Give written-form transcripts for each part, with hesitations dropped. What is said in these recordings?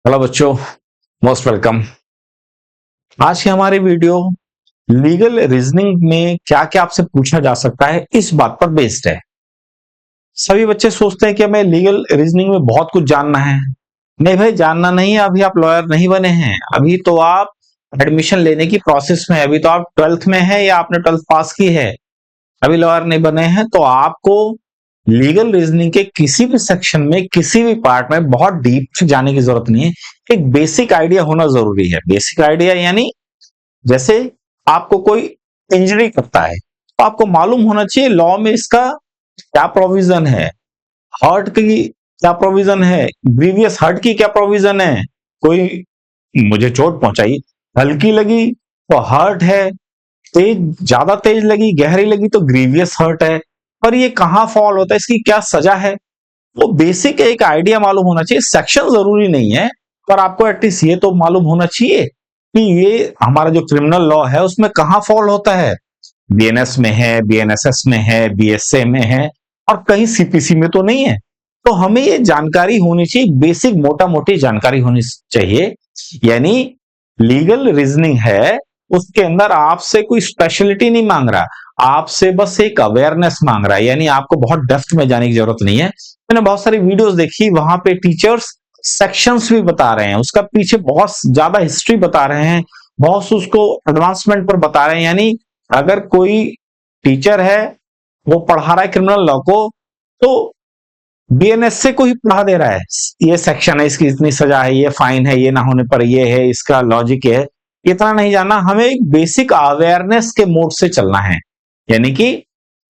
Hello बच्चों, most welcome. आज की हमारी वीडियो लीगल रीजनिंग में क्या क्या आपसे पूछा जा सकता है इस बात पर बेस्ड है। सभी बच्चे सोचते हैं कि हमें लीगल रीजनिंग में बहुत कुछ जानना है। नहीं भाई, जानना नहीं है। अभी आप लॉयर नहीं बने हैं, अभी तो आप एडमिशन लेने की प्रोसेस में है। अभी तो आप 12th में है या आपने 12th पास की है, अभी लॉयर नहीं बने हैं। तो आपको लीगल रीजनिंग के किसी भी सेक्शन में, किसी भी पार्ट में बहुत डीप जाने की जरूरत नहीं है। एक बेसिक आइडिया होना जरूरी है। बेसिक आइडिया यानी जैसे आपको कोई इंजरी करता है तो आपको मालूम होना चाहिए लॉ में इसका क्या प्रोविजन है, हर्ट की क्या प्रोविजन है, ग्रीवियस हर्ट की क्या प्रोविजन है। कोई मुझे चोट पहुंचाई, हल्की लगी तो हर्ट है, तेज ज्यादा तेज लगी, गहरी लगी तो ग्रीवियस हर्ट है। पर ये कहां फॉल होता है, इसकी क्या सजा है, वो बेसिक एक आइडिया मालूम होना चाहिए। सेक्शन जरूरी नहीं है, पर आपको एटलीस्ट ये तो मालूम होना चाहिए कि ये हमारा जो क्रिमिनल लॉ है उसमें कहां फॉल होता है। बीएनएस में है, बीएनएसएस में है, बीएसए में है, और कहीं सीपीसी में तो नहीं है। तो हमें ये जानकारी होनी चाहिए, बेसिक मोटा मोटी जानकारी होनी चाहिए। यानी लीगल रीजनिंग है, उसके अंदर आपसे कोई स्पेशलिटी नहीं मांग रहा, आपसे बस एक अवेयरनेस मांग रहा है। यानी आपको बहुत डेप्थ में जाने की जरूरत नहीं है। मैंने बहुत सारी वीडियोस देखी, वहां पे टीचर्स सेक्शंस भी बता रहे हैं, उसका पीछे बहुत ज्यादा हिस्ट्री बता रहे हैं, बहुत उसको एडवांसमेंट पर बता रहे हैं। यानी अगर कोई टीचर है, वो पढ़ा रहा है क्रिमिनल लॉ को, तो बीएनएसए को ही पढ़ा दे रहा है। ये सेक्शन है, इसकी इतनी सजा है, ये फाइन है, ये ना होने पर ये है, इसका लॉजिक है। इतना नहीं जानना, हमें एक बेसिक अवेयरनेस के मोड से चलना है। यानी कि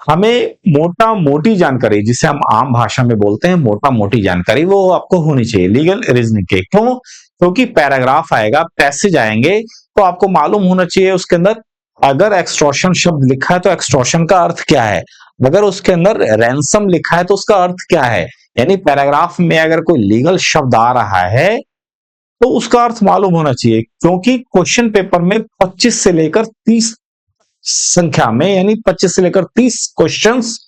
हमें मोटा मोटी जानकारी, जिसे हम आम भाषा में बोलते हैं मोटा मोटी जानकारी, वो आपको होनी चाहिए लीगल रीजनिंग के। क्यों? क्योंकि पैराग्राफ आएगा, पैसेज आएंगे, तो आपको मालूम होना चाहिए उसके अंदर अगर एक्सटॉर्शन शब्द लिखा है तो एक्सटॉर्शन का अर्थ क्या है, अगर उसके अंदर रैंसम लिखा है तो उसका अर्थ क्या है। यानी पैराग्राफ में अगर कोई लीगल शब्द आ रहा है तो उसका अर्थ मालूम होना चाहिए। क्योंकि क्वेश्चन पेपर में 25 से लेकर 30 संख्या में, यानी 25 से लेकर 30 क्वेश्चंस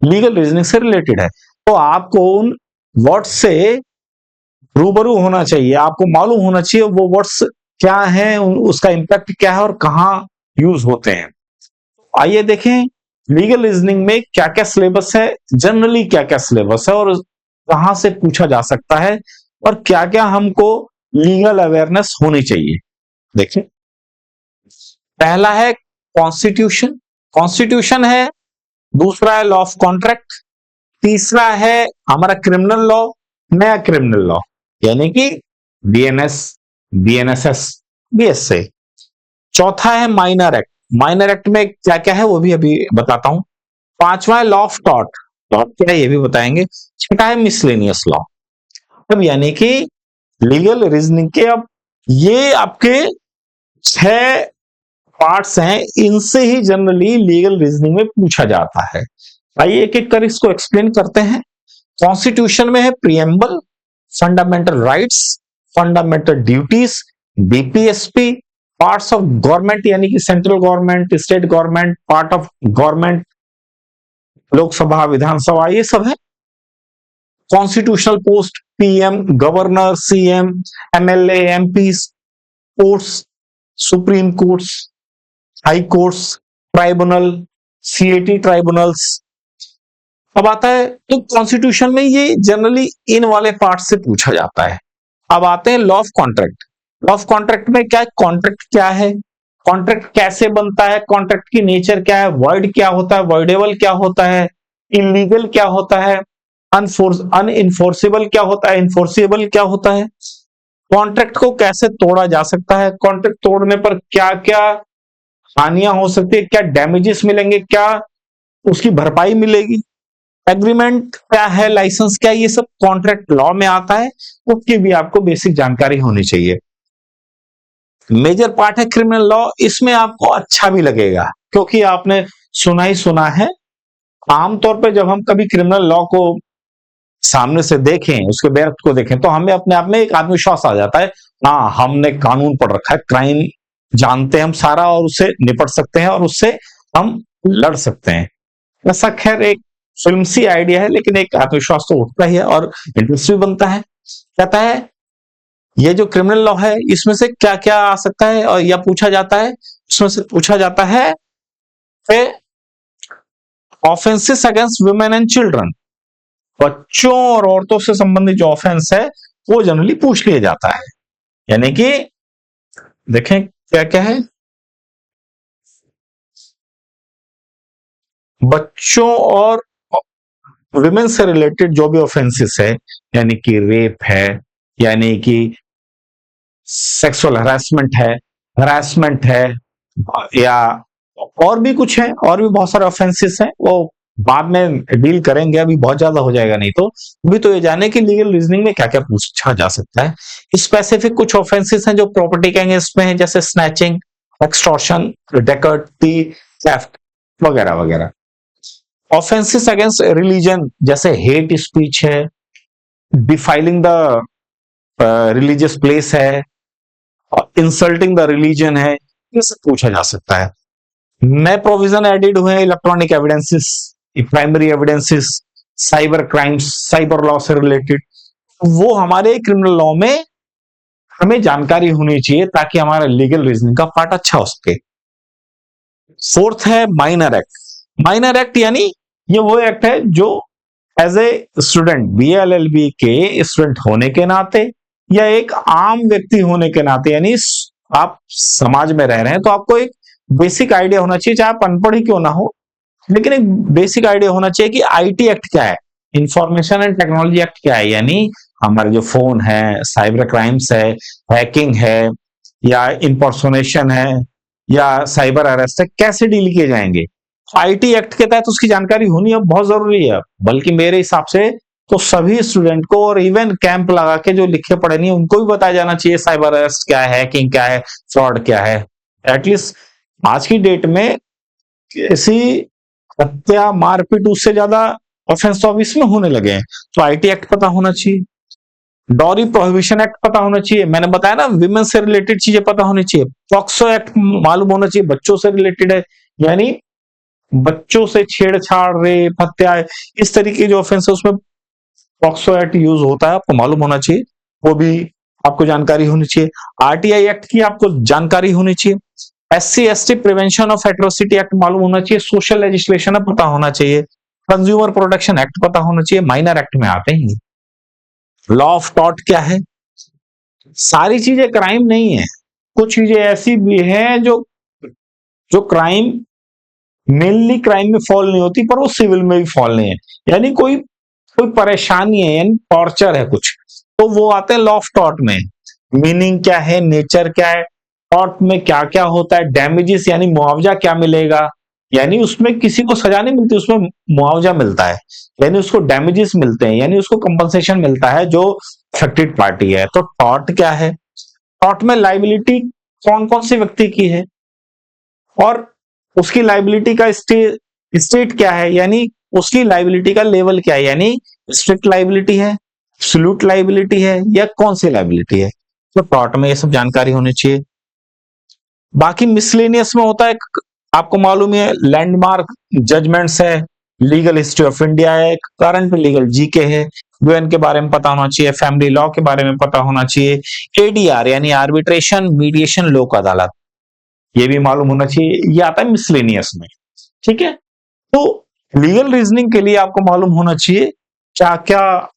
लीगल रीजनिंग से रिलेटेड है। तो आपको उन वर्ड्स से रूबरू होना चाहिए, आपको मालूम होना चाहिए वो वर्ड्स क्या है, उसका इंपैक्ट क्या है और कहां यूज होते हैं। आइए देखें लीगल रीजनिंग में क्या क्या सिलेबस है, जनरली क्या क्या सिलेबस है, और कहां से पूछा जा सकता है, और क्या क्या हमको लीगल अवेयरनेस होनी चाहिए। देखिए, पहला है कॉन्स्टिट्यूशन, कॉन्स्टिट्यूशन है। दूसरा है लॉ ऑफ कॉन्ट्रैक्ट। तीसरा है हमारा क्रिमिनल लॉ, नया क्रिमिनल लॉ, यानी कि बीएनएस, बीएनएसएस, बीएसए। चौथा है माइनर एक्ट, माइनर एक्ट में क्या क्या है वो भी अभी बताता हूं। पांचवा है लॉ ऑफ टॉर्ट, टॉर्ट क्या है ये भी बताएंगे। छठा है मिसलेनियस लॉ। अब यानी कि लीगल रीजनिंग के अब ये आपके 6 पार्ट्स हैं, इनसे ही जनरली लीगल रीजनिंग में पूछा जाता है। आइए एक एक कर इसको एक्सप्लेन करते हैं। कॉन्स्टिट्यूशन में है preamble, fundamental rights, fundamental duties, DPSP, parts of government यानी कि central government, state government, part of government, Lok Sabha, Vidhan Sabha, ये सब है। Constitutional post, PM, governor, CM, MLA, MP, courts, supreme courts, high courts, tribunal, CAT tribunals. अब आता है तो constitution में ये जनरली इन वाले पार्ट से पूछा जाता है। अब आते हैं law of contract. Law of contract में क्या, कॉन्ट्रैक्ट क्या है, कॉन्ट्रैक्ट कैसे बनता है, कॉन्ट्रैक्ट की नेचर क्या है, वर्ड क्या होता है, वर्डेबल क्या होता है, इलीगल क्या होता है, अनइनफोर्सेबल क्या होता है, इनफोर्सेबल क्या होता है, कॉन्ट्रैक्ट को कैसे तोड़ा जा सकता है, कॉन्ट्रैक्ट तोड़ने पर क्या क्या हानियां हो सकती है, क्या डैमेजेस मिलेंगे, क्या उसकी भरपाई मिलेगी, एग्रीमेंट क्या है, लाइसेंस क्या है, ये सब कॉन्ट्रैक्ट लॉ में आता है। उसकी भी आपको बेसिक जानकारी होनी चाहिए। मेजर पार्ट है क्रिमिनल लॉ, इसमें आपको अच्छा भी लगेगा क्योंकि आपने सुना ही सुना है। आमतौर पर जब हम कभी क्रिमिनल लॉ को सामने से देखें, उसके बैरक को देखें, तो हमें अपने आप में एक आत्मविश्वास आ जाता है, हाँ हमने कानून पढ़ रखा है, क्राइम जानते हैं हम सारा, और उससे निपट सकते हैं और उससे हम लड़ सकते हैं। ऐसा खैर एक फिल्म सी आइडिया है, लेकिन एक आत्मविश्वास तो उठता ही है और इंटरेस्ट भी बनता है। कहता है ये जो क्रिमिनल लॉ है इसमें से क्या क्या आ सकता है और या पूछा जाता है, इसमें से पूछा जाता है offences against women and children, बच्चों और औरतों से संबंधित जो ऑफेंस है वो जनरली पूछ लिया जाता है। यानी कि देखें क्या क्या है, बच्चों और विमेन से रिलेटेड जो भी ऑफेंसेस है, यानी कि रेप है, यानी कि सेक्सुअल हरासमेंट है, या और भी कुछ है, और भी बहुत सारे ऑफेंसेस हैं, वो बाद में डील करेंगे, अभी बहुत ज्यादा हो जाएगा नहीं तो। अभी तो ये जाने की लीगल रीजनिंग में क्या क्या पूछा जा सकता है। स्पेसिफिक कुछ ऑफेंसेस हैं जो प्रॉपर्टी के अगेंस्ट में है, जैसे स्नैचिंग, एक्सटॉर्शन, डकैती, थेफ्ट वगैरह वगैरह। ऑफेंसेस अगेंस्ट रिलीजन जैसे हेट स्पीच है, डिफाइलिंग द रिलीजियस प्लेस है, इंसल्टिंग द रिलीजन है, ये सब पूछा जा सकता है। नए प्रोविजन एडिड हुए हैं, electronic evidences, primary evidences, cyber crimes, cyber law से रिलेटेड, वो हमारे क्रिमिनल लॉ में हमें जानकारी होनी चाहिए ताकि हमारा लीगल रीजनिंग का पार्ट अच्छा हो सके। फोर्थ है माइनर एक्ट। माइनर एक्ट यानी ये वो एक्ट है जो एज ए स्टूडेंट BA-LLB के स्टूडेंट होने के नाते या एक आम व्यक्ति होने के नाते, यानी आप समाज में रह रहे हैं तो आपको एक बेसिक आइडिया होना चाहिए, चाहे आप अनपढ़ ही क्यों ना हो, लेकिन एक बेसिक आइडिया होना चाहिए कि IT एक्ट क्या है, इंफॉर्मेशन एंड टेक्नोलॉजी एक्ट क्या है, यानी हमारे जो फोन है, साइबर क्राइम्स है, हैकिंग है, या इंपर्सोनेशन है, या साइबर अरेस्ट है, कैसे डील किए जाएंगे। IT एक्ट के तहत उसकी जानकारी होनी अब बहुत जरूरी है, बल्कि मेरे हिसाब से तो सभी स्टूडेंट को, और इवन कैंप लगा के जो लिखे पढ़े नहीं उनको भी बताया जाना चाहिए साइबर अरेस्ट क्या है, हैकिंग क्या है, फ्रॉड क्या है। एटलीस्ट आज की डेट में ऐसी हत्या, मारपीट, उससे ज्यादा ऑफेंस तो अब इसमें होने लगे हैं, तो IT एक्ट पता होना चाहिए। डॉरी प्रोहिबिशन एक्ट पता होना चाहिए, मैंने बताया ना विमेन से रिलेटेड चीजें पता होनी चाहिए। पॉक्सो एक्ट मालूम होना चाहिए, बच्चों से रिलेटेड है, यानी बच्चों से छेड़छाड़, रेप, हत्या, इस तरीके जो ऑफेंस है उसमें पॉक्सो एक्ट यूज होता है, आपको मालूम होना चाहिए, वो भी आपको जानकारी होनी चाहिए। RTI एक्ट की आपको जानकारी होनी चाहिए। SC/ST prevention of atrocity act मालूम होना चाहिए। सोशल लेजिस्लेशन पता होना चाहिए। कंज्यूमर प्रोटेक्शन एक्ट पता होना चाहिए। माइनर एक्ट में आते हैं। लॉ ऑफ टॉर्ट क्या है, सारी चीजें क्राइम नहीं है, कुछ चीजें ऐसी भी हैं जो जो क्राइम मेनली क्राइम में फॉल नहीं होती, पर वो सिविल में भी फॉल नहीं है, यानी कोई कोई परेशानी है, यानी टॉर्चर है कुछ, तो वो आते हैं लॉ ऑफ टॉर्ट में। मीनिंग क्या है, नेचर क्या है, टॉर्ट में क्या क्या होता है, डैमेजेस यानी मुआवजा क्या मिलेगा, यानी उसमें किसी को सजा नहीं मिलती, उसमें मुआवजा मिलता है, यानी उसको डैमेजेस मिलते हैं, यानी उसको कंपनसेशन मिलता है जो अफेक्टेड पार्टी है। तो टॉर्ट क्या है, टॉर्ट में लाइबिलिटी कौन कौन से व्यक्ति की है, और उसकी लाइबिलिटी का स्टेट क्या है, यानी उसकी लाइबिलिटी का लेवल क्या है, यानी स्ट्रिक्ट लाइबिलिटी है, एब्सोल्यूट लाइबिलिटी है, या कौन सी लाइबिलिटी है। तो टॉर्ट में ये सब जानकारी होनी चाहिए। बाकी मिसलेनियस में होता है, आपको मालूम है, लैंडमार्क जजमेंट्स है, लीगल हिस्ट्री ऑफ इंडिया है, करंट लीगल जीके है, UN के बारे में पता होना चाहिए, फैमिली लॉ के बारे में पता होना चाहिए, ADR यानी आर्बिट्रेशन मीडिएशन लोक अदालत, ये भी मालूम होना चाहिए, ये आता है मिसलेनियस में। ठीक है, तो लीगल रीजनिंग के लिए आपको मालूम होना चाहिए क्या क्या,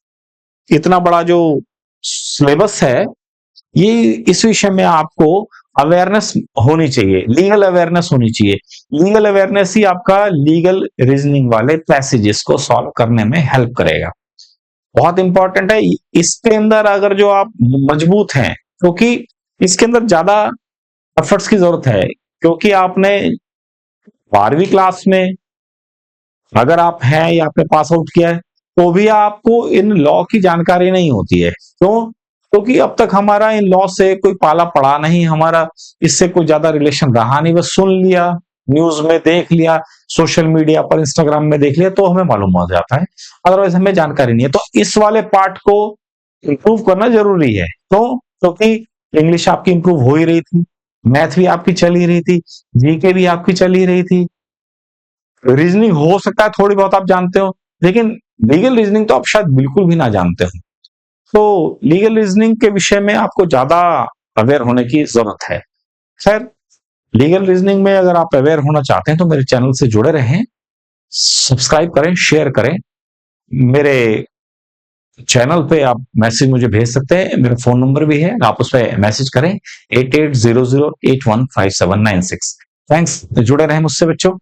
इतना बड़ा जो सिलेबस है, ये इस विषय में आपको अवेयरनेस होनी चाहिए, लीगल अवेयरनेस होनी चाहिए। लीगल अवेयरनेस ही आपका लीगल रीजनिंग वाले पैसेजेस को सॉल्व करने में हेल्प करेगा, बहुत इंपॉर्टेंट है। इसके अंदर अगर जो आप मजबूत हैं, क्योंकि इसके अंदर ज्यादा एफर्ट्स की जरूरत है, क्योंकि आपने 12वीं क्लास में अगर आप हैं या आपने पास आउट किया है तो भी आपको इन लॉ की जानकारी नहीं होती है। क्यों? क्योंकि अब तक हमारा इन लॉ से कोई पाला पड़ा नहीं, हमारा इससे कोई ज्यादा रिलेशन रहा नहीं, बस सुन लिया, न्यूज में देख लिया, सोशल मीडिया पर इंस्टाग्राम में देख लिया तो हमें मालूम हो जाता है, अदरवाइज हमें जानकारी नहीं है। तो इस वाले पार्ट को इंप्रूव करना जरूरी है। क्यों? क्योंकि इंग्लिश आपकी इंप्रूव हो ही रही थी, मैथ भी आपकी चल ही रही थी, जीके भी आपकी चल ही रही थी, रीजनिंग हो सकता है थोड़ी बहुत आप जानते हो, लेकिन लीगल रीजनिंग तो आप शायद बिल्कुल भी ना जानते हो। तो लीगल रीजनिंग के विषय में आपको ज्यादा अवेयर होने की जरूरत है। खैर, लीगल रीजनिंग में अगर आप अवेयर होना चाहते हैं तो मेरे चैनल से जुड़े रहें, सब्सक्राइब करें, शेयर करें। मेरे चैनल पे आप मैसेज मुझे भेज सकते हैं, मेरा फोन नंबर भी है, आप उस पर मैसेज करें 8800815796। थैंक्स, जुड़े रहें मुझसे बच्चों।